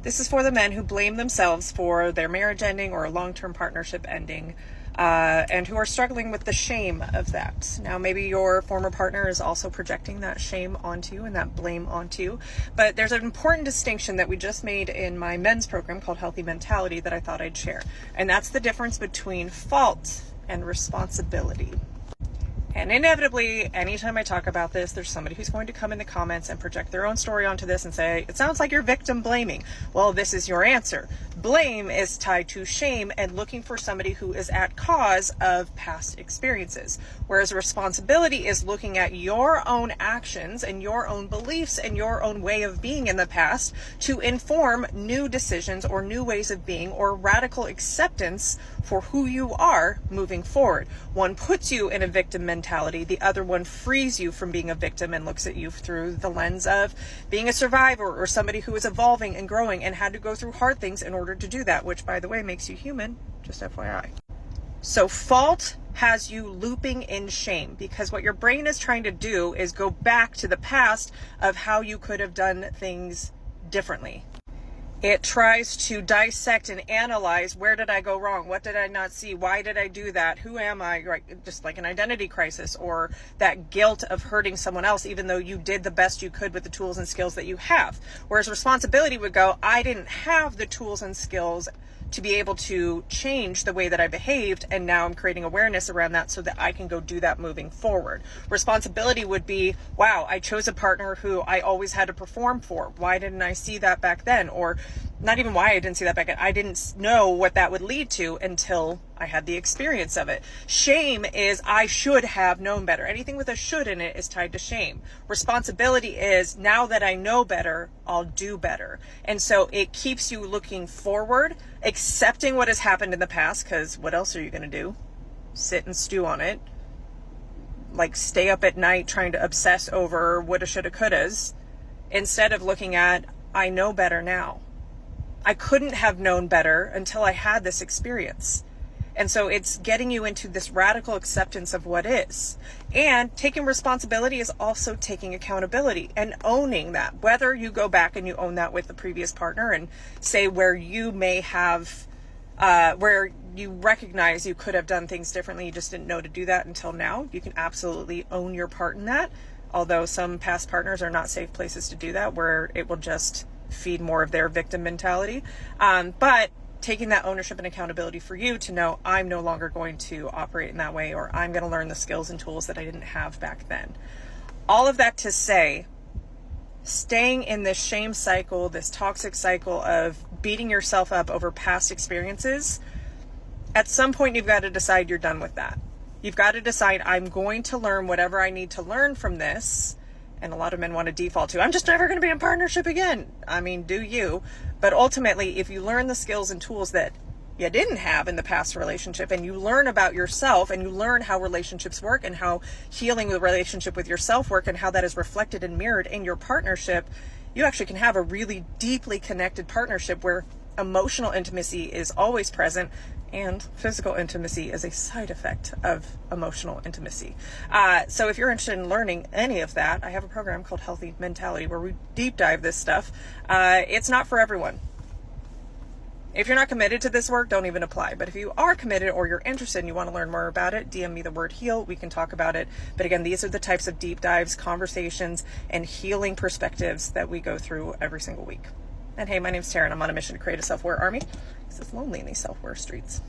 This is for the men who blame themselves for their marriage ending or a long-term partnership ending, and who are struggling with the shame of that. Now, maybe your former partner is also projecting that shame onto you and that blame onto you, but there's an important distinction that we just made in my men's program called Healthy Mentality that I thought I'd share, and that's the difference between fault and responsibility. And inevitably, anytime I talk about this, there's somebody who's going to come in the comments and project their own story onto this and say, it sounds like you're victim blaming. Well, this is your answer. Blame is tied to shame and looking for somebody who is at cause of past experiences. Whereas responsibility is looking at your own actions and your own beliefs and your own way of being in the past to inform new decisions or new ways of being or radical acceptance for who you are moving forward. One puts you in a victim mentality. The other one frees you from being a victim and looks at you through the lens of being a survivor or somebody who is evolving and growing and had to go through hard things in order to do that, which, by the way, makes you human, just FYI. So fault has you looping in shame because what your brain is trying to do is go back to the past of how you could have done things differently. It tries to dissect and analyze, where did I go wrong? What did I not see? Why did I do that? Who am I? Right, just like an identity crisis or that guilt of hurting someone else, even though you did the best you could with the tools and skills that you have. Whereas responsibility would go, I didn't have the tools and skills to be able to change the way that I behaved, and now I'm creating awareness around that so that I can go do that moving forward. Responsibility would be, wow, I chose a partner who I always had to perform for. Why didn't I see that back then? Or not even why I didn't see that back then. I didn't know what that would lead to until I had the experience of it. Shame is I should have known better. Anything with a should in it is tied to shame. Responsibility is now that I know better, I'll do better. And so it keeps you looking forward, accepting what has happened in the past, because what else are you going to do? Sit and stew on it. Like stay up at night trying to obsess over woulda, shoulda, couldas, instead of looking at, I know better now. I couldn't have known better until I had this experience. And so it's getting you into this radical acceptance of what is. And taking responsibility is also taking accountability and owning that. Whether you go back and you own that with the previous partner and say where you may have, where you recognize you could have done things differently, you just didn't know to do that until now. You can absolutely own your part in that. Although some past partners are not safe places to do that, where it will just feed more of their victim mentality. But taking that ownership and accountability for you to know I'm no longer going to operate in that way, or I'm going to learn the skills and tools that I didn't have back then. All of that to say, staying in this shame cycle, this toxic cycle of beating yourself up over past experiences, at some point you've got to decide you're done with that. You've got to decide I'm going to learn whatever I need to learn from this. And a lot of men want to default to, I'm just never going to be in partnership again. I mean, do you? But ultimately, if you learn the skills and tools that you didn't have in the past relationship, and you learn about yourself, and you learn how relationships work and how healing the relationship with yourself work and how that is reflected and mirrored in your partnership, you actually can have a really deeply connected partnership where emotional intimacy is always present and physical intimacy is a side effect of emotional intimacy. So if you're interested in learning any of that, I have a program called Healthy Mentality where we deep dive this stuff. It's not for everyone. If you're not committed to this work, don't even apply. But if you are committed or you're interested and you want to learn more about it, DM me the word heal. We can talk about it. But again, these are the types of deep dives, conversations, and healing perspectives that we go through every single week. And hey, my name's Tara, and I'm on a mission to create a self-aware army. This is lonely in these self-aware streets.